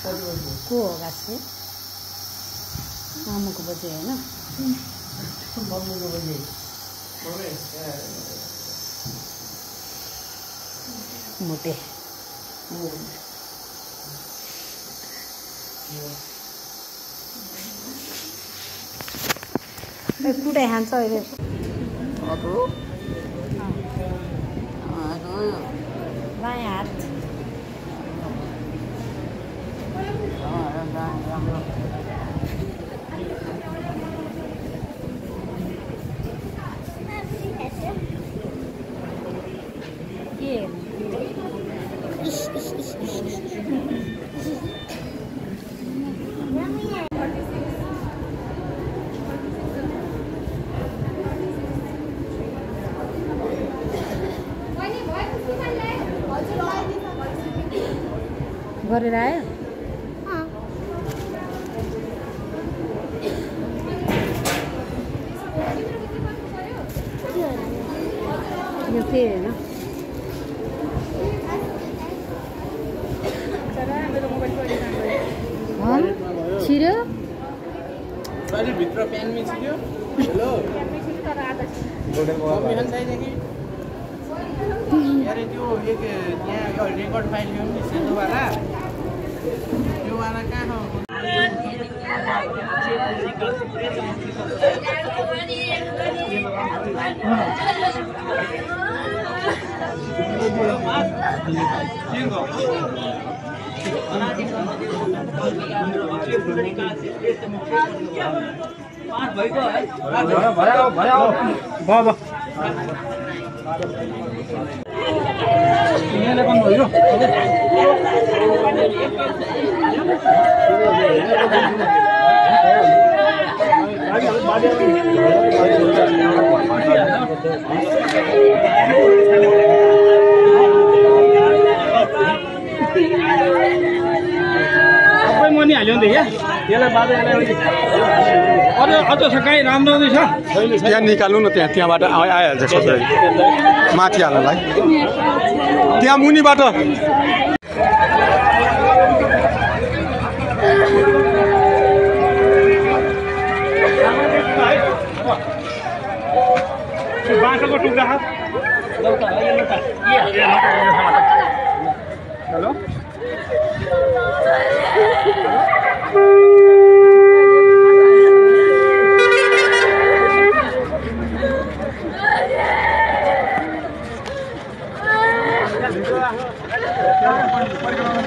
को हो गाँसे मामुको बजे होइन मुटे कुटाइ खान्छ अहिले बायाँ हात के गरेर आयो यो के होइन छिर्यो भित्र प्यानमै छिर्यो हेलो अरे त्यो यहाँ रेकर्ड फाइल ल्याउनु नि सेतोवाला त्योवाला कहाँ सबै मनी हाल्यो नि क्या यसलाई बाजा अझ सकाइ राम्रो छ त्यहाँ निकाल्नु न त्यहाँबाट आइहाल्छ सबै माथि हाल्नलाई त्यहाँ मुनिबाट बाँसको टुक्रा हेलो परिक्रमा